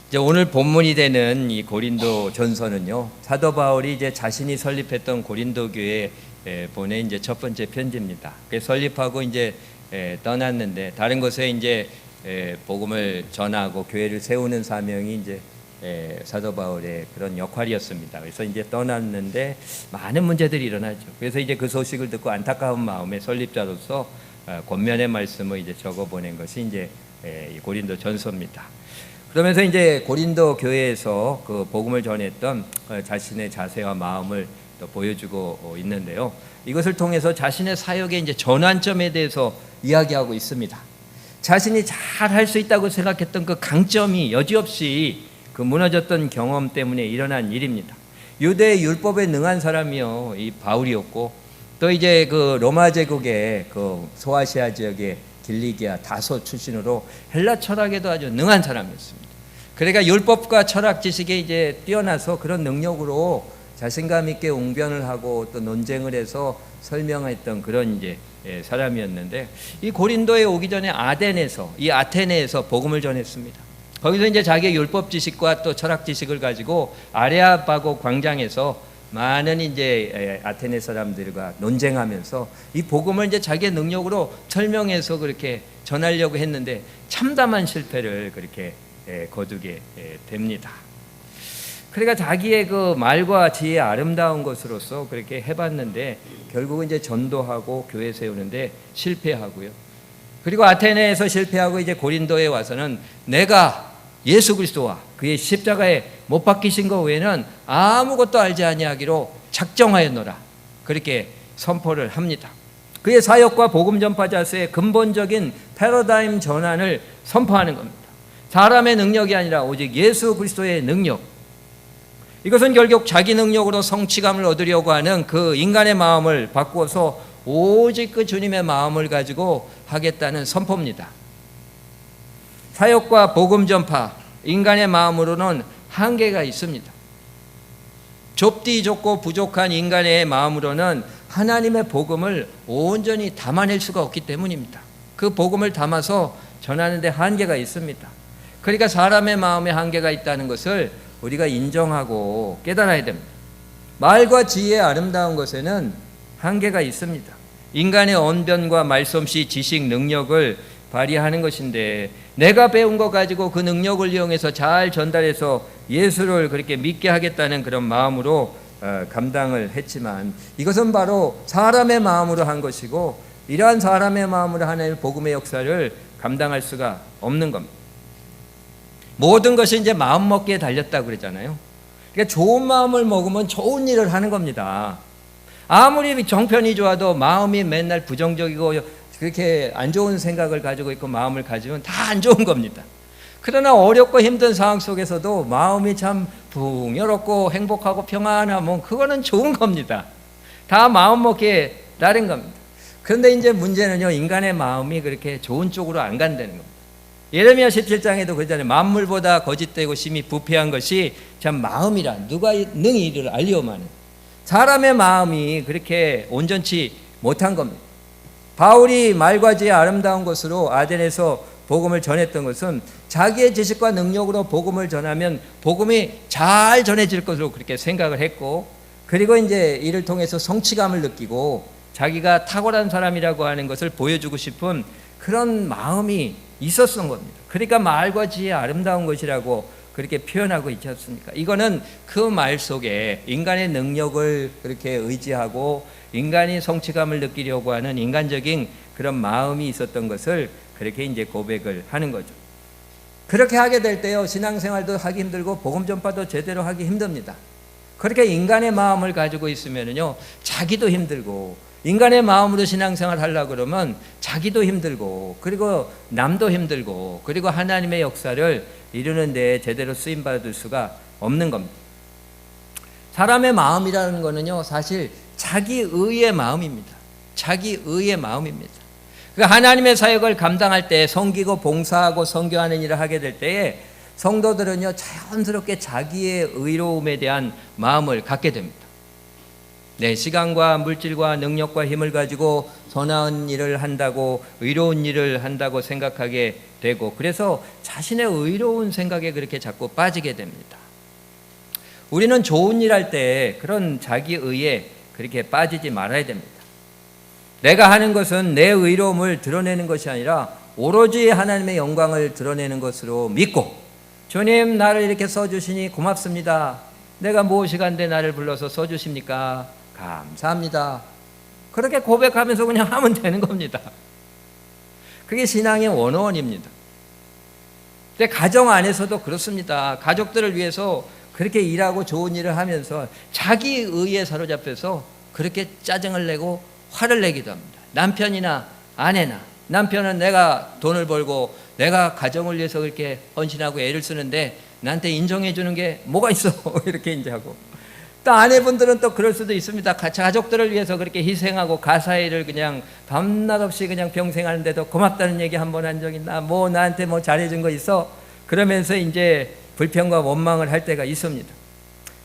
이제 오늘 본문이 되는 이 고린도 전서는요, 사도 바울이 이제 자신이 설립했던 고린도 교회에 보낸 이제 첫 번째 편지입니다. 설립하고 이제 떠났는데 다른 곳에 이제 복음을 전하고 교회를 세우는 사명이 이제 사도 바울의 그런 역할이었습니다. 그래서 이제 떠났는데 많은 문제들이 일어나죠. 그래서 이제 그 소식을 듣고 안타까운 마음에 설립자로서 권면의 말씀을 이제 적어 보낸 것이 이제 이 고린도 전서입니다. 그러면서 이제 고린도 교회에서 그 복음을 전했던 자신의 자세와 마음을 또 보여주고 있는데요. 이것을 통해서 자신의 사역의 이제 전환점에 대해서 이야기하고 있습니다. 자신이 잘 할 수 있다고 생각했던 그 강점이 여지없이 그 무너졌던 경험 때문에 일어난 일입니다. 유대 율법에 능한 사람이요, 이 바울이었고, 또 이제 그 로마 제국의 그 소아시아 지역의 길리기아 다소 출신으로 헬라 철학에도 아주 능한 사람이었습니다. 그러니까 율법과 철학 지식에 이제 뛰어나서 그런 능력으로 자신감 있게 웅변을 하고 또 논쟁을 해서 설명했던 그런 이제 사람이었는데, 이 고린도에 오기 전에 아테네에서 복음을 전했습니다. 거기서 이제 자기의 율법 지식과 또 철학 지식을 가지고 아레아바고 광장에서 많은 이제 아테네 사람들과 논쟁하면서 이 복음을 이제 자기의 능력으로 설명해서 그렇게 전하려고 했는데 참담한 실패를 그렇게 거두게 됩니다. 그러니까 자기의 그 말과 지혜의 아름다운 것으로서 그렇게 해봤는데 결국은 이제 전도하고 교회 세우는데 실패하고요. 그리고 아테네에서 실패하고 이제 고린도에 와서는 내가 예수 그리스도와 그의 십자가에 못 박히신 것 외에는 아무것도 알지 아니하기로 작정하였노라, 그렇게 선포를 합니다. 그의 사역과 복음 전파 자세의 근본적인 패러다임 전환을 선포하는 겁니다. 사람의 능력이 아니라 오직 예수 그리스도의 능력, 이것은 결국 자기 능력으로 성취감을 얻으려고 하는 그 인간의 마음을 바꾸어서 오직 그 주님의 마음을 가지고 하겠다는 선포입니다. 사역과 복음 전파, 인간의 마음으로는 한계가 있습니다. 좁디 좁고 부족한 인간의 마음으로는 하나님의 복음을 온전히 담아낼 수가 없기 때문입니다. 그 복음을 담아서 전하는 데 한계가 있습니다. 그러니까 사람의 마음에 한계가 있다는 것을 우리가 인정하고 깨달아야 됩니다. 말과 지혜의 아름다운 것에는 한계가 있습니다. 인간의 언변과 말솜씨, 지식, 능력을 발휘하는 것인데 내가 배운 거 가지고 그 능력을 이용해서 잘 전달해서 예수를 그렇게 믿게 하겠다는 그런 마음으로 감당을 했지만 이것은 바로 사람의 마음으로 한 것이고 이러한 사람의 마음으로 하는 복음의 역사를 감당할 수가 없는 겁니다. 모든 것이 이제 마음 먹기에 달렸다고 그러잖아요. 그러니까 좋은 마음을 먹으면 좋은 일을 하는 겁니다. 아무리 정편이 좋아도 마음이 맨날 부정적이고 그렇게 안 좋은 생각을 가지고 있고 마음을 가지면 다 안 좋은 겁니다. 그러나 어렵고 힘든 상황 속에서도 마음이 참 풍요롭고 행복하고 평안하면 그거는 좋은 겁니다. 다 마음 먹기에 따른 겁니다. 그런데 이제 문제는요, 인간의 마음이 그렇게 좋은 쪽으로 안 간다는 겁니다. 예레미야 17장에도 그러잖아요. 만물보다 거짓되고 심히 부패한 것이 참 마음이라 누가 능히 이를 알리오마는. 사람의 마음이 그렇게 온전치 못한 겁니다. 바울이 말과 지혜의 아름다운 것으로 아덴에서 복음을 전했던 것은 자기의 지식과 능력으로 복음을 전하면 복음이 잘 전해질 것으로 그렇게 생각을 했고, 그리고 이제 이를 통해서 성취감을 느끼고 자기가 탁월한 사람이라고 하는 것을 보여주고 싶은 그런 마음이 있었던 겁니다. 그러니까 말과 지혜의 아름다운 것이라고 그렇게 표현하고 있지 않습니까? 이거는 그 말 속에 인간의 능력을 그렇게 의지하고 인간이 성취감을 느끼려고 하는 인간적인 그런 마음이 있었던 것을 그렇게 이제 고백을 하는 거죠. 그렇게 하게 될 때요, 신앙생활도 하기 힘들고 복음 전파도 제대로 하기 힘듭니다. 그렇게 인간의 마음을 가지고 있으면요, 자기도 힘들고, 인간의 마음으로 신앙생활 하려고 그러면 자기도 힘들고, 그리고 남도 힘들고, 그리고 하나님의 역사를 이루는데 제대로 쓰임받을 수가 없는 겁니다. 사람의 마음이라는 거는요, 사실 자기의의 마음입니다. 자기의의 마음입니다. 그러니까 하나님의 사역을 감당할 때 섬기고 봉사하고 선교하는 일을 하게 될 때에 성도들은요, 자연스럽게 자기의 의로움에 대한 마음을 갖게 됩니다. 네, 시간과 물질과 능력과 힘을 가지고 선한 일을 한다고, 의로운 일을 한다고 생각하게 되고, 그래서 자신의 의로운 생각에 그렇게 자꾸 빠지게 됩니다. 우리는 좋은 일 할 때 그런 자기 의에 그렇게 빠지지 말아야 됩니다. 내가 하는 것은 내 의로움을 드러내는 것이 아니라 오로지 하나님의 영광을 드러내는 것으로 믿고, 주님 나를 이렇게 써주시니 고맙습니다. 내가 무엇이간데 나를 불러서 써주십니까? 감사합니다. 그렇게 고백하면서 그냥 하면 되는 겁니다. 그게 신앙의 원어원입니다. 근데 가정 안에서도 그렇습니다. 가족들을 위해서 그렇게 일하고 좋은 일을 하면서 자기 의에 사로잡혀서 그렇게 짜증을 내고 화를 내기도 합니다. 남편이나 아내나, 남편은 내가 돈을 벌고 내가 가정을 위해서 그렇게 헌신하고 애를 쓰는데 나한테 인정해 주는 게 뭐가 있어 이렇게 이제 하고, 또 아내분들은 또 그럴 수도 있습니다. 가족들을 위해서 그렇게 희생하고 가사일을 그냥 밤낮 없이 그냥 병생하는데도 고맙다는 얘기 한 번 한 적 있나, 뭐 나한테 뭐 잘해준 거 있어, 그러면서 이제 불평과 원망을 할 때가 있습니다.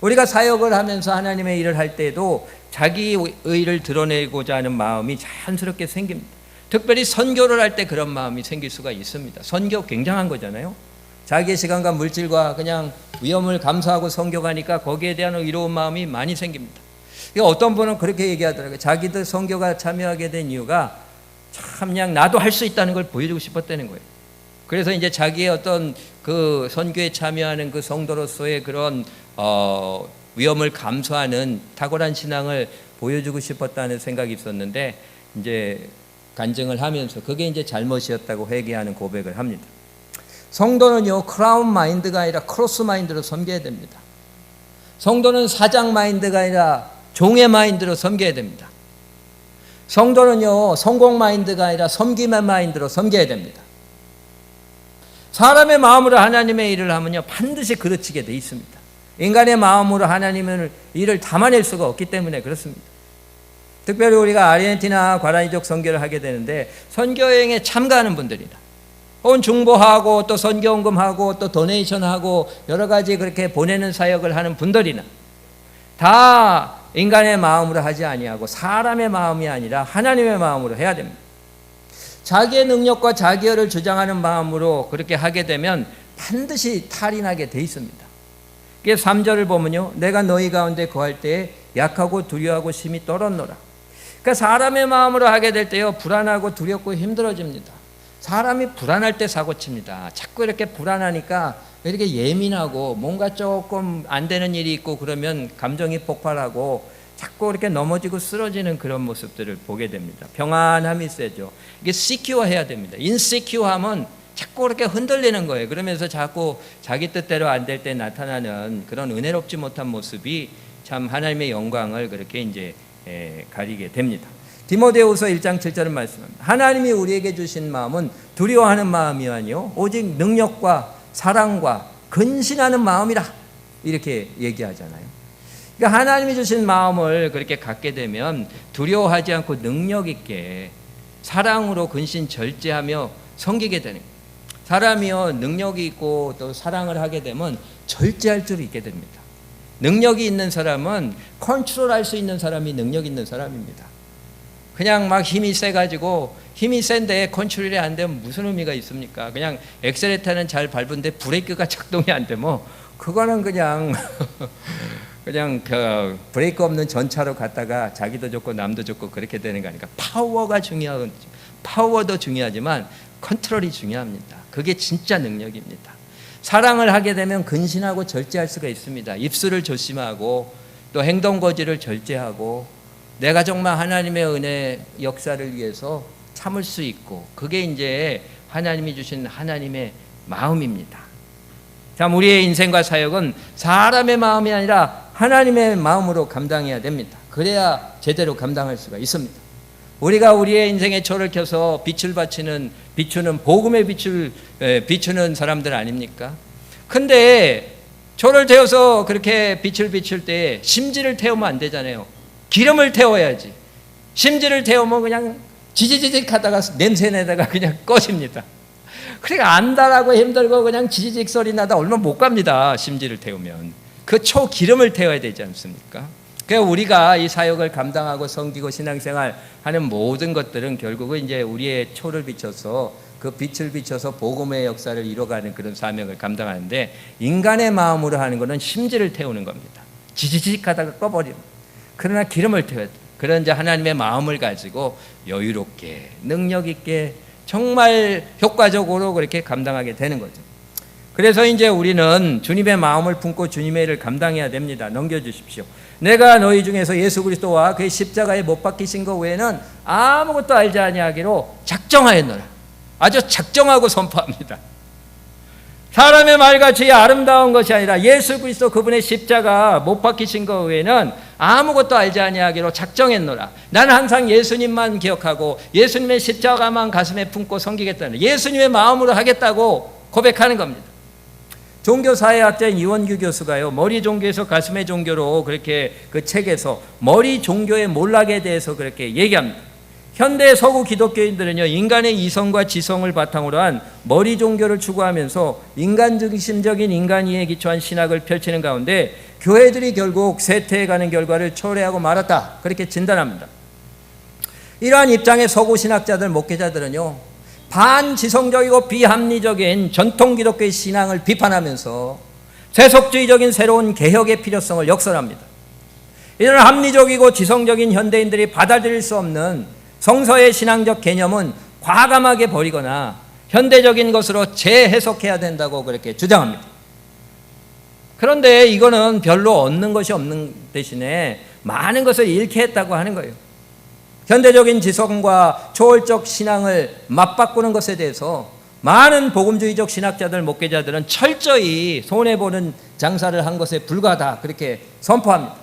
우리가 사역을 하면서 하나님의 일을 할 때도 자기 의를 드러내고자 하는 마음이 자연스럽게 생깁니다. 특별히 선교를 할 때 그런 마음이 생길 수가 있습니다. 선교 굉장한 거잖아요. 자기의 시간과 물질과 그냥 위험을 감수하고 선교가니까 거기에 대한 의로운 마음이 많이 생깁니다. 어떤 분은 그렇게 얘기하더라고요. 자기들 선교가 참여하게 된 이유가 참 그냥 나도 할 수 있다는 걸 보여주고 싶었다는 거예요. 그래서 이제 자기의 어떤 그 선교에 참여하는 그 성도로서의 그런 위험을 감수하는 탁월한 신앙을 보여주고 싶었다는 생각이 있었는데, 이제 간증을 하면서 그게 이제 잘못이었다고 회개하는 고백을 합니다. 성도는요, 크라운 마인드가 아니라 크로스 마인드로 섬겨야 됩니다. 성도는 사장 마인드가 아니라 종의 마인드로 섬겨야 됩니다. 성도는요, 성공 마인드가 아니라 섬김의 마인드로 섬겨야 됩니다. 사람의 마음으로 하나님의 일을 하면요, 반드시 그르치게 돼 있습니다. 인간의 마음으로 하나님의 일을 담아낼 수가 없기 때문에 그렇습니다. 특별히 우리가 아르헨티나 과라니족 선교를 하게 되는데, 선교여행에 참가하는 분들이나 혹은 중보하고 또 선교헌금하고 또 도네이션하고 여러 가지 그렇게 보내는 사역을 하는 분들이나 다 인간의 마음으로 하지 아니하고 사람의 마음이 아니라 하나님의 마음으로 해야 됩니다. 자기의 능력과 자기를 주장하는 마음으로 그렇게 하게 되면 반드시 탈이 나게 돼 있습니다. 3절을 보면요, 내가 너희 가운데 거할 때에 약하고 두려워하고 심히 떨었노라. 그러니까 사람의 마음으로 하게 될 때요, 불안하고 두렵고 힘들어집니다. 사람이 불안할 때 사고칩니다. 자꾸 이렇게 불안하니까 이렇게 예민하고 뭔가 조금 안 되는 일이 있고 그러면 감정이 폭발하고 자꾸 이렇게 넘어지고 쓰러지는 그런 모습들을 보게 됩니다. 평안함이 있어야죠. 이게 secure 해야 됩니다. insecure하면 자꾸 이렇게 흔들리는 거예요. 그러면서 자꾸 자기 뜻대로 안 될 때 나타나는 그런 은혜롭지 못한 모습이 참 하나님의 영광을 그렇게 이제 가리게 됩니다. 디모데후서 1장 7절은 말씀합니다. 하나님이 우리에게 주신 마음은 두려워하는 마음이 아니요 오직 능력과 사랑과 근신하는 마음이라, 이렇게 얘기하잖아요. 그러니까 하나님이 주신 마음을 그렇게 갖게 되면 두려워하지 않고 능력 있게 사랑으로 근신 절제하며 섬기게 되는 거예요. 사람이요, 능력이 있고 또 사랑을 하게 되면 절제할 줄 있게 됩니다. 능력이 있는 사람은 컨트롤할 수 있는 사람이 능력 있는 사람입니다. 그냥 막 힘이 세가지고 힘이 센데 컨트롤이 안 되면 무슨 의미가 있습니까? 그냥 엑셀레터는 잘 밟은데 브레이크가 작동이 안 되면 그거는 그냥 그냥 그 브레이크 없는 전차로 갔다가 자기도 좋고 남도 좋고 그렇게 되는 거 아닙니까? 파워도 중요하지만 컨트롤이 중요합니다. 그게 진짜 능력입니다. 사랑을 하게 되면 근신하고 절제할 수가 있습니다. 입술을 조심하고 또 행동 거지를 절제하고 내가 정말 하나님의 은혜 역사를 위해서 참을 수 있고, 그게 이제 하나님이 주신 하나님의 마음입니다. 참 우리의 인생과 사역은 사람의 마음이 아니라 하나님의 마음으로 감당해야 됩니다. 그래야 제대로 감당할 수가 있습니다. 우리가 우리의 인생에 초를 켜서 빛을 비추는 복음의 빛을 비추는 사람들 아닙니까? 근데 초를 태워서 그렇게 빛을 비출 때 심지를 태우면 안 되잖아요. 기름을 태워야지. 심지를 태우면 그냥 지지직 하다가 냄새 내다가 그냥 꺼집니다. 그러니까 안달하고 힘들고 그냥 지지직 소리 나다 얼마 못 갑니다. 심지를 태우면. 그 초 기름을 태워야 되지 않습니까? 그러니까 우리가 이 사역을 감당하고 섬기고 신앙생활 하는 모든 것들은 결국은 이제 우리의 초를 비춰서 그 빛을 비춰서 복음의 역사를 이뤄가는 그런 사명을 감당하는데, 인간의 마음으로 하는 것은 심지를 태우는 겁니다. 지지직 하다가 꺼버리면. 그러나 기름을 태워야 돼요. 그런 이제 하나님의 마음을 가지고 여유롭게 능력 있게 정말 효과적으로 그렇게 감당하게 되는 거죠. 그래서 이제 우리는 주님의 마음을 품고 주님의 일을 감당해야 됩니다. 넘겨주십시오. 내가 너희 중에서 예수 그리스도와 그의 십자가에 못 박히신 것 외에는 아무것도 알지 아니하기로 작정하였노라. 아주 작정하고 선포합니다. 사람의 말같이 아름다운 것이 아니라 예수 그리스도 그분의 십자가 못 박히신 것 외에는 아무것도 알지 아니하기로 작정했노라. 나는 항상 예수님만 기억하고 예수님의 십자가만 가슴에 품고 섬기겠다는, 예수님의 마음으로 하겠다고 고백하는 겁니다. 종교사회학자인 이원규 교수가요, 머리 종교에서 가슴의 종교로 그렇게 그 책에서 머리 종교의 몰락에 대해서 그렇게 얘기합니다. 현대 서구 기독교인들은요, 인간의 이성과 지성을 바탕으로 한 머리 종교를 추구하면서 인간 중심적인 인간이에 기초한 신학을 펼치는 가운데 교회들이 결국 쇠퇴해가는 결과를 초래하고 말았다, 그렇게 진단합니다. 이러한 입장의 서구 신학자들, 목회자들은요, 반지성적이고 비합리적인 전통 기독교의 신앙을 비판하면서 세속주의적인 새로운 개혁의 필요성을 역설합니다. 이런 합리적이고 지성적인 현대인들이 받아들일 수 없는 성서의 신앙적 개념은 과감하게 버리거나 현대적인 것으로 재해석해야 된다고 그렇게 주장합니다. 그런데 이거는 별로 얻는 것이 없는 대신에 많은 것을 잃게 했다고 하는 거예요. 현대적인 지성과 초월적 신앙을 맞바꾸는 것에 대해서 많은 복음주의적 신학자들, 목회자들은 철저히 손해보는 장사를 한 것에 불과하다, 그렇게 선포합니다.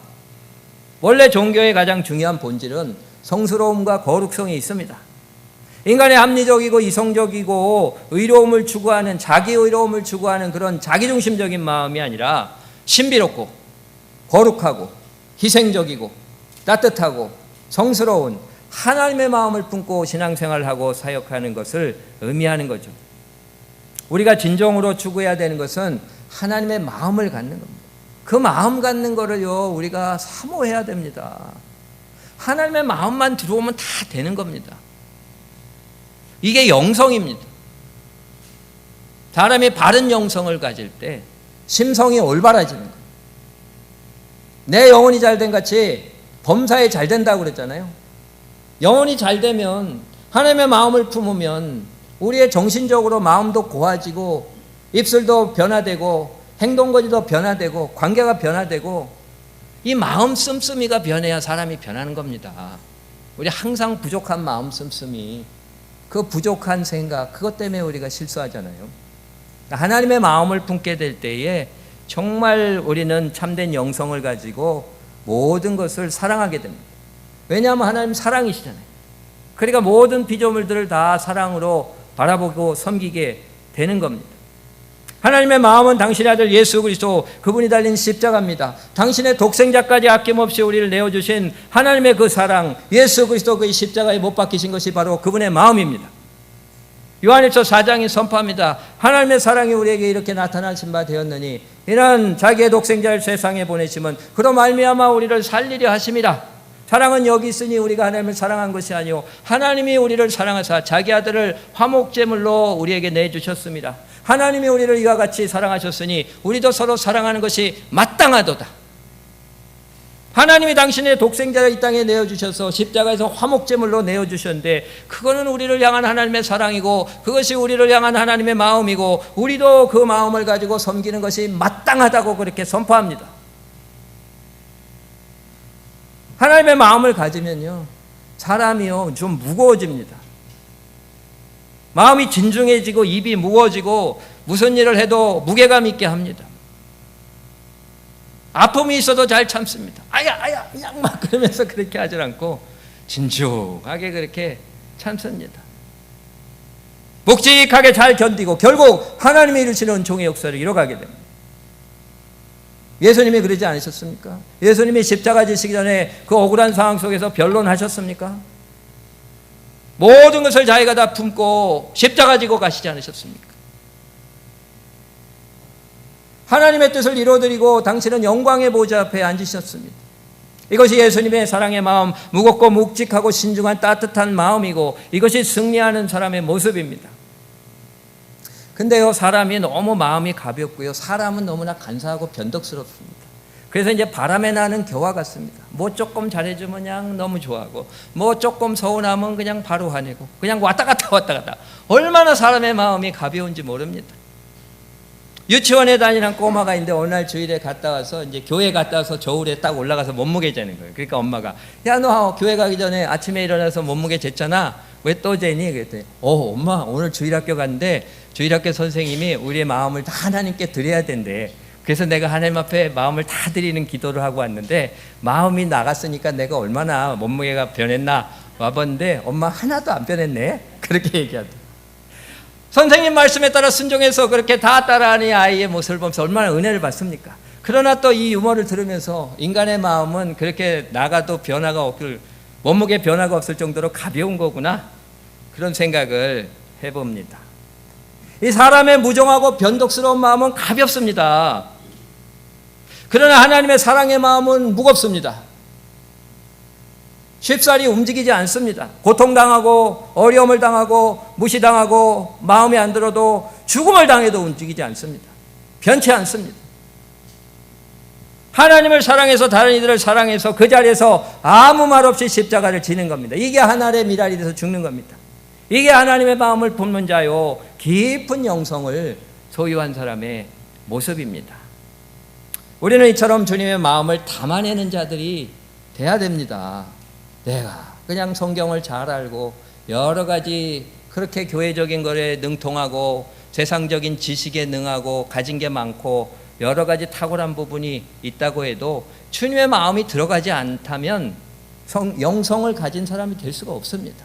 원래 종교의 가장 중요한 본질은 성스러움과 거룩성이 있습니다. 인간의 합리적이고 이성적이고 의로움을 추구하는, 자기 의로움을 추구하는 그런 자기중심적인 마음이 아니라 신비롭고 거룩하고 희생적이고 따뜻하고 성스러운 하나님의 마음을 품고 신앙생활을 하고 사역하는 것을 의미하는 거죠. 우리가 진정으로 추구해야 되는 것은 하나님의 마음을 갖는 겁니다. 그 마음 갖는 거를요, 우리가 사모해야 됩니다. 하나님의 마음만 들어오면 다 되는 겁니다. 이게 영성입니다. 사람이 바른 영성을 가질 때 심성이 올바라지는 거예요. 내 영혼이 잘된 같이 범사에 잘 된다고 그랬잖아요. 영혼이 잘 되면, 하나님의 마음을 품으면 우리의 정신적으로 마음도 고와지고 입술도 변화되고 행동거리도 변화되고 관계가 변화되고, 이 마음 씀씀이가 변해야 사람이 변하는 겁니다. 우리 항상 부족한 마음 씀씀이, 그 부족한 생각, 그것 때문에 우리가 실수하잖아요. 하나님의 마음을 품게 될 때에 정말 우리는 참된 영성을 가지고 모든 것을 사랑하게 됩니다. 왜냐하면 하나님 사랑이시잖아요. 그러니까 모든 피조물들을 다 사랑으로 바라보고 섬기게 되는 겁니다. 하나님의 마음은 당신의 아들 예수 그리스도, 그분이 달린 십자가입니다. 당신의 독생자까지 아낌없이 우리를 내어주신 하나님의 그 사랑, 예수 그리스도 그 십자가에 못 박히신 것이 바로 그분의 마음입니다. 요한일서 4장이 선포합니다. 하나님의 사랑이 우리에게 이렇게 나타나신 바 되었느니 이는 자기의 독생자를 세상에 보내심은 그로 말미암아 우리를 살리려 하심이라. 사랑은 여기 있으니 우리가 하나님을 사랑한 것이 아니요 하나님이 우리를 사랑하사 자기 아들을 화목제물로 우리에게 내주셨습니다. 하나님이 우리를 이와 같이 사랑하셨으니 우리도 서로 사랑하는 것이 마땅하도다. 하나님이 당신의 독생자를 이 땅에 내어주셔서 십자가에서 화목제물로 내어주셨는데, 그거는 우리를 향한 하나님의 사랑이고 그것이 우리를 향한 하나님의 마음이고 우리도 그 마음을 가지고 섬기는 것이 마땅하다고 그렇게 선포합니다. 하나님의 마음을 가지면요, 사람이요 좀 무거워집니다. 마음이 진중해지고 입이 무거워지고 무슨 일을 해도 무게감 있게 합니다. 아픔이 있어도 잘 참습니다. 아야 그냥 막 그러면서 그렇게 하지 않고 진중하게 그렇게 참습니다. 묵직하게 잘 견디고 결국 하나님이 이루시는 종의 역사를 이뤄가게 됩니다. 예수님이 그러지 않으셨습니까? 예수님이 십자가 지시기 전에 그 억울한 상황 속에서 변론하셨습니까? 모든 것을 자기가 다 품고 십자가 지고 가시지 않으셨습니까? 하나님의 뜻을 이루어드리고 당신은 영광의 보좌 앞에 앉으셨습니다. 이것이 예수님의 사랑의 마음, 무겁고 묵직하고 신중한 따뜻한 마음이고 이것이 승리하는 사람의 모습입니다. 근데요, 사람이 너무 마음이 가볍고요, 사람은 너무나 간사하고 변덕스럽습니다. 그래서 이제 바람에 나는 겨와 같습니다. 뭐 조금 잘해주면 그냥 너무 좋아하고, 뭐 조금 서운하면 그냥 바로 화내고, 그냥 왔다 갔다. 얼마나 사람의 마음이 가벼운지 모릅니다. 유치원에 다니는 꼬마가 있는데 어느 날 주일에 갔다 와서 이제 교회 갔다 와서 저울에 딱 올라가서 몸무게 재는 거예요. 그러니까 엄마가, 야, 너 교회 가기 전에 아침에 일어나서 몸무게 쟀잖아. 왜 또 재니? 그랬더니, 엄마 오늘 주일학교 갔는데 주일학교 선생님이 우리의 마음을 다 하나님께 드려야 된대. 그래서 내가 하나님 앞에 마음을 다 드리는 기도를 하고 왔는데 마음이 나갔으니까 내가 얼마나 몸무게가 변했나 와봤는데 엄마 하나도 안 변했네. 그렇게 얘기하더라고요. 선생님 말씀에 따라 순종해서 그렇게 다 따라하는 아이의 모습을 보면서 얼마나 은혜를 받습니까? 그러나 또 이 유머를 들으면서 인간의 마음은 그렇게 나가도 변화가 없을, 몸무게 변화가 없을 정도로 가벼운 거구나, 그런 생각을 해봅니다. 이 사람의 무정하고 변덕스러운 마음은 가볍습니다. 그러나 하나님의 사랑의 마음은 무겁습니다. 쉽사리 움직이지 않습니다. 고통당하고 어려움을 당하고 무시당하고 마음에 안 들어도 죽음을 당해도 움직이지 않습니다. 변치 않습니다. 하나님을 사랑해서 다른 이들을 사랑해서 그 자리에서 아무 말 없이 십자가를 지는 겁니다. 이게 하나님의 미랄이 돼서 죽는 겁니다. 이게 하나님의 마음을 품는 자요, 깊은 영성을 소유한 사람의 모습입니다. 우리는 이처럼 주님의 마음을 담아내는 자들이 돼야 됩니다. 내가 그냥 성경을 잘 알고 여러 가지 그렇게 교회적인 거에 능통하고 세상적인 지식에 능하고 가진 게 많고 여러 가지 탁월한 부분이 있다고 해도 주님의 마음이 들어가지 않다면 영성을 가진 사람이 될 수가 없습니다.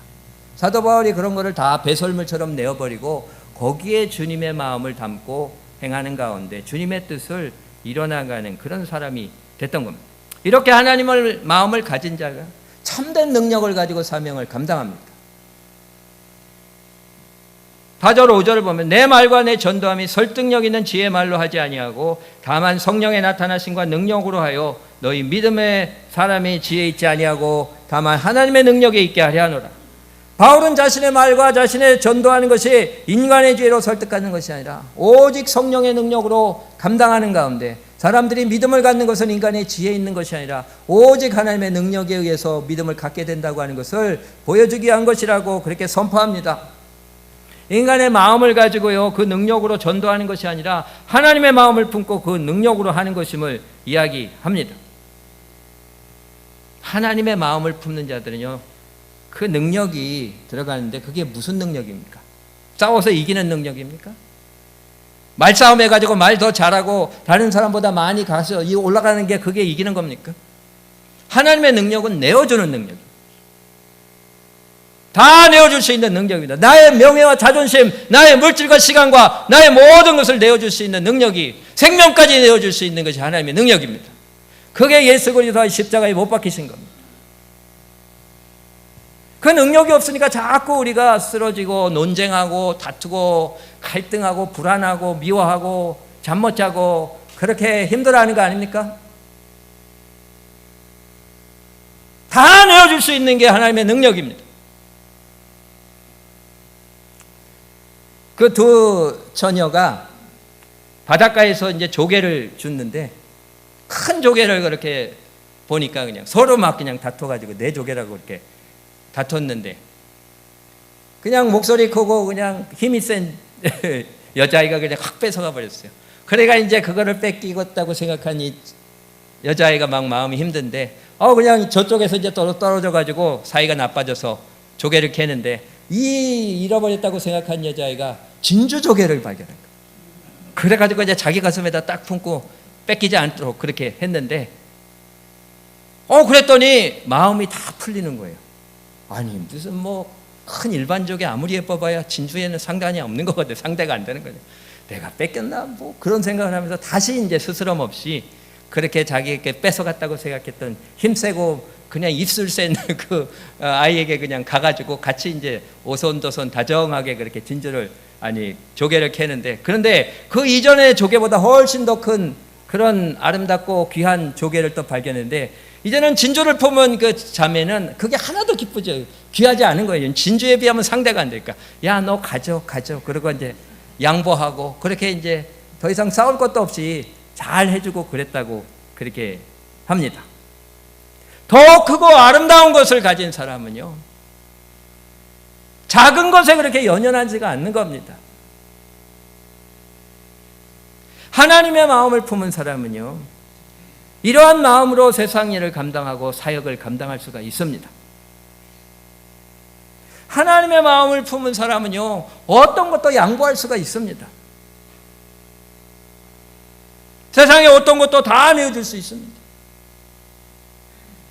사도 바울이 그런 거를 다 배설물처럼 내어버리고 거기에 주님의 마음을 담고 행하는 가운데 주님의 뜻을 이뤄나가는 그런 사람이 됐던 겁니다. 이렇게 하나님의 마음을 가진 자가 참된 능력을 가지고 사명을 감당합니다. 4절 5절을 보면 내 말과 내 전도함이 설득력 있는 지혜의 말로 하지 아니하고 다만 성령의 나타나심과 능력으로 하여 너희 믿음의 사람이 지혜 있지 아니하고 다만 하나님의 능력에 있게 하려 하노라. 바울은 자신의 말과 자신의 전도하는 것이 인간의 지혜로 설득하는 것이 아니라 오직 성령의 능력으로 감당하는 가운데 사람들이 믿음을 갖는 것은 인간의 지혜에 있는 것이 아니라 오직 하나님의 능력에 의해서 믿음을 갖게 된다고 하는 것을 보여주기 위한 것이라고 그렇게 선포합니다. 인간의 마음을 가지고요, 그 능력으로 전도하는 것이 아니라 하나님의 마음을 품고 그 능력으로 하는 것임을 이야기합니다. 하나님의 마음을 품는 자들은요, 그 능력이 들어가는데 그게 무슨 능력입니까? 싸워서 이기는 능력입니까? 말싸움 해가지고 말 더 잘하고 다른 사람보다 많이 가서 올라가는 게 그게 이기는 겁니까? 하나님의 능력은 내어주는 능력입니다. 다 내어줄 수 있는 능력입니다. 나의 명예와 자존심, 나의 물질과 시간과 나의 모든 것을 내어줄 수 있는 능력이, 생명까지 내어줄 수 있는 것이 하나님의 능력입니다. 그게 예수 그리스도의 십자가에 못 박히신 겁니다. 그 능력이 없으니까 자꾸 우리가 쓰러지고 논쟁하고 다투고 갈등하고 불안하고 미워하고 잠 못 자고 그렇게 힘들어하는 거 아닙니까? 다 내어줄 수 있는 게 하나님의 능력입니다. 그 두 처녀가 바닷가에서 이제 조개를 줍는데 큰 조개를 그렇게 보니까 그냥 서로 막 그냥 다퉈가지고 내 조개라고 이렇게 다퉜는데 그냥 목소리 크고 그냥 힘이 센 여자아이가 그냥 확 뺏어가 버렸어요. 그래가 이제 그거를 뺏기겠다고 생각한 이 여자아이가 막 마음이 힘든데 그냥 저쪽에서 이제 떨어져 가지고 사이가 나빠져서 조개를 캐는데 이 잃어버렸다고 생각한 여자아이가 진주 조개를 발견한 거예요. 그래가지고 이제 자기 가슴에다 딱 품고 뺏기지 않도록 그렇게 했는데 그랬더니 마음이 다 풀리는 거예요. 아니 무슨 뭐 큰 일반 조개 아무리 예뻐봐야 진주에는 상관이 없는 거거든. 상대가 안 되는 거죠. 내가 뺏겼나 뭐 그런 생각을 하면서 다시 이제 스스럼 없이 그렇게 자기에게 뺏어갔다고 생각했던 힘세고 그냥 입술 센 그 아이에게 그냥 가가지고 같이 이제 오손도손 다정하게 그렇게 조개를 캐는데, 그런데 그 이전의 조개보다 훨씬 더 큰 그런 아름답고 귀한 조개를 또 발견했는데, 이제는 진주를 품은 그 자매는 그게 하나도 기쁘죠. 귀하지 않은 거예요. 진주에 비하면 상대가 안 되니까 야 너 가져. 그러고 이제 양보하고 그렇게 이제 더 이상 싸울 것도 없이 잘 해주고 그랬다고 그렇게 합니다. 더 크고 아름다운 것을 가진 사람은요, 작은 것에 그렇게 연연하지가 않는 겁니다. 하나님의 마음을 품은 사람은요, 이러한 마음으로 세상 일을 감당하고 사역을 감당할 수가 있습니다. 하나님의 마음을 품은 사람은요, 어떤 것도 양보할 수가 있습니다. 세상에 어떤 것도 다 내어줄 수 있습니다.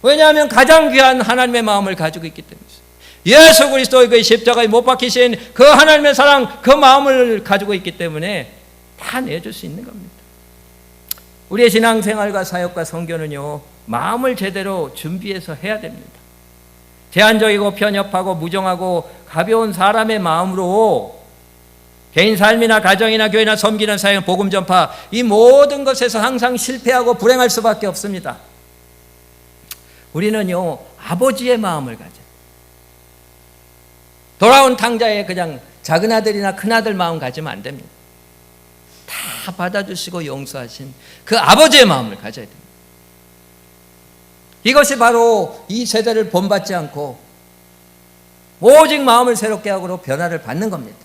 왜냐하면 가장 귀한 하나님의 마음을 가지고 있기 때문입니다. 예수 그리스도의 그 십자가에 못 박히신 그 하나님의 사랑, 그 마음을 가지고 있기 때문에 다 내줄 수 있는 겁니다. 우리의 신앙생활과 사역과 선교는요, 마음을 제대로 준비해서 해야 됩니다. 제한적이고 편협하고 무정하고 가벼운 사람의 마음으로 개인 삶이나 가정이나 교회나 섬기는 사역, 복음 전파, 이 모든 것에서 항상 실패하고 불행할 수밖에 없습니다. 우리는요, 아버지의 마음을 가져요. 돌아온 탕자에 그냥 작은 아들이나 큰 아들 마음 가지면 안 됩니다. 다 받아주시고 용서하신 그 아버지의 마음을 가져야 됩니다. 이것이 바로 이 세대를 본받지 않고 오직 마음을 새롭게 하고 변화를 받는 겁니다.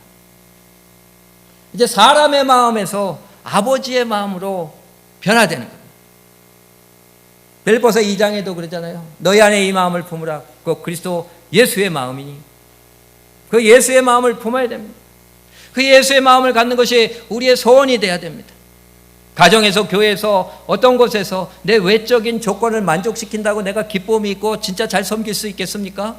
이제 사람의 마음에서 아버지의 마음으로 변화되는 겁니다. 빌립보서 2장에도 그러잖아요. 너희 안에 이 마음을 품으라. 그 그리스도 예수의 마음이니 그 예수의 마음을 품어야 됩니다. 그 예수의 마음을 갖는 것이 우리의 소원이 돼야 됩니다. 가정에서, 교회에서, 어떤 곳에서 내 외적인 조건을 만족시킨다고 내가 기쁨이 있고 진짜 잘 섬길 수 있겠습니까?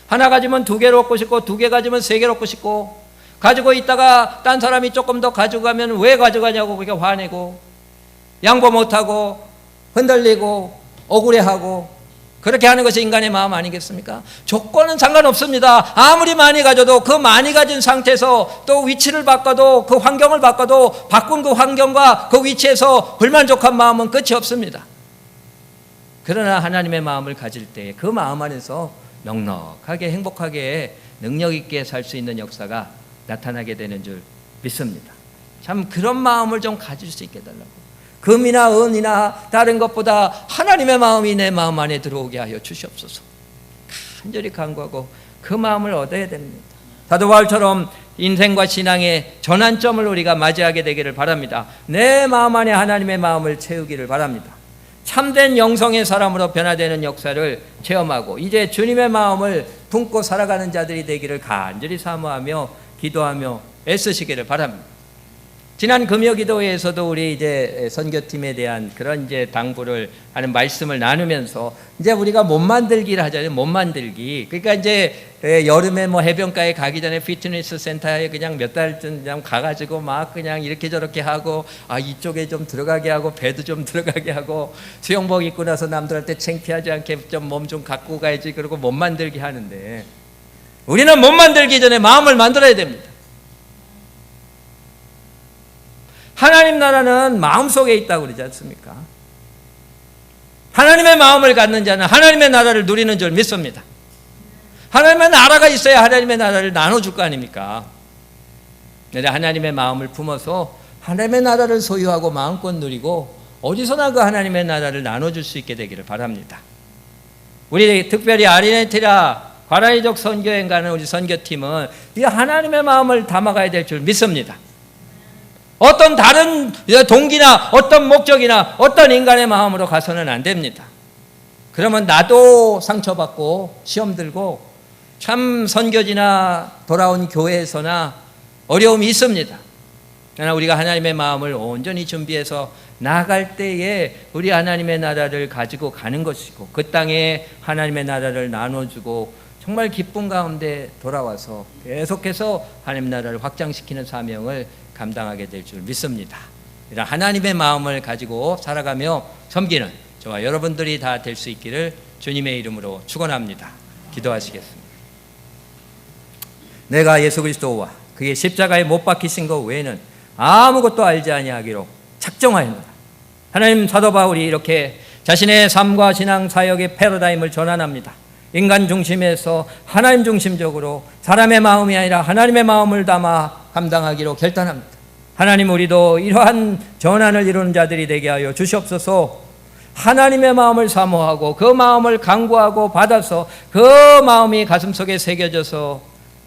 하나 가지면 두 개를 얻고 싶고, 두 개 가지면 세 개를 얻고 싶고, 가지고 있다가 딴 사람이 조금 더 가져가면 왜 가져가냐고 그렇게 화내고, 양보 못하고, 흔들리고, 억울해하고, 그렇게 하는 것이 인간의 마음 아니겠습니까? 조건은 상관없습니다. 아무리 많이 가져도 그 많이 가진 상태에서 또 위치를 바꿔도, 그 환경을 바꿔도 바꾼 그 환경과 그 위치에서 불만족한 마음은 끝이 없습니다. 그러나 하나님의 마음을 가질 때 그 마음 안에서 넉넉하게 행복하게 능력 있게 살 수 있는 역사가 나타나게 되는 줄 믿습니다. 참 그런 마음을 좀 가질 수 있게 해달라고. 금이나 은이나 다른 것보다 하나님의 마음이 내 마음 안에 들어오게 하여 주시옵소서. 간절히 간구하고 그 마음을 얻어야 됩니다. 사도 바울처럼 인생과 신앙의 전환점을 우리가 맞이하게 되기를 바랍니다. 내 마음 안에 하나님의 마음을 채우기를 바랍니다. 참된 영성의 사람으로 변화되는 역사를 체험하고 이제 주님의 마음을 품고 살아가는 자들이 되기를 간절히 사모하며 기도하며 애쓰시기를 바랍니다. 지난 금요기도회에서도 우리 이제 선교팀에 대한 그런 이제 당부를 하는 말씀을 나누면서 이제 우리가 몸 만들기를 하잖아요. 몸 만들기. 그러니까 이제 여름에 뭐 해변가에 가기 전에 피트니스 센터에 그냥 몇 달쯤 그냥 가가지고 막 그냥 이렇게 저렇게 하고, 아 이쪽에 좀 들어가게 하고 배도 좀 들어가게 하고, 수영복 입고 나서 남들한테 창피하지 않게 좀 몸 좀 갖고 가야지, 그러고 몸 만들기 하는데, 우리는 몸 만들기 전에 마음을 만들어야 됩니다. 하나님 나라는 마음속에 있다고 그러지 않습니까? 하나님의 마음을 갖는 자는 하나님의 나라를 누리는 줄 믿습니다. 하나님의 나라가 있어야 하나님의 나라를 나눠줄 거 아닙니까? 하나님의 마음을 품어서 하나님의 나라를 소유하고 마음껏 누리고 어디서나 그 하나님의 나라를 나눠줄 수 있게 되기를 바랍니다. 우리 특별히 아르헨티나 과라이족 선교행 가는 우리 선교팀은 이 하나님의 마음을 담아가야 될 줄 믿습니다. 어떤 다른 동기나 어떤 목적이나 어떤 인간의 마음으로 가서는 안 됩니다. 그러면 나도 상처받고 시험 들고 참 선교지나 돌아온 교회에서나 어려움이 있습니다. 그러나 우리가 하나님의 마음을 온전히 준비해서 나아갈 때에 우리 하나님의 나라를 가지고 가는 것이고 그 땅에 하나님의 나라를 나눠주고 정말 기쁨 가운데 돌아와서 계속해서 하나님 나라를 확장시키는 사명을 감당하게 될 줄 믿습니다. 이런 하나님의 마음을 가지고 살아가며 섬기는 저와 여러분들이 다 될 수 있기를 주님의 이름으로 축원합니다. 기도하시겠습니다. 내가 예수 그리스도와 그의 십자가에 못 박히신 것 외에는 아무것도 알지 아니하기로 작정하였노라. 하나님, 사도 바울이 이렇게 자신의 삶과 신앙 사역의 패러다임을 전환합니다. 인간 중심에서 하나님 중심적으로 사람의 마음이 아니라 하나님의 마음을 담아 감당하기로 결단합니다. 하나님, 우리도 이러한 전환을 이루는 자들이 되게 하여 주시옵소서. 하나님의 마음을 사모하고 그 마음을 간구하고 받아서 그 마음이 가슴속에 새겨져서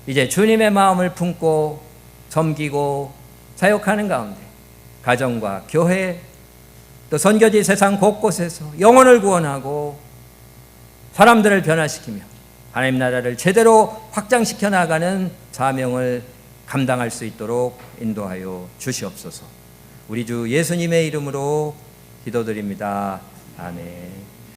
이제 주님의 마음을 품고 섬기고 사역하는 가운데 가정과 교회 또 선교지 세상 곳곳에서 영혼을 구원하고 사람들을 변화시키며 하나님 나라를 제대로 확장시켜 나가는 사명을 감당할 수 있도록 인도하여 주시옵소서. 우리 주 예수님의 이름으로 기도드립니다. 아멘.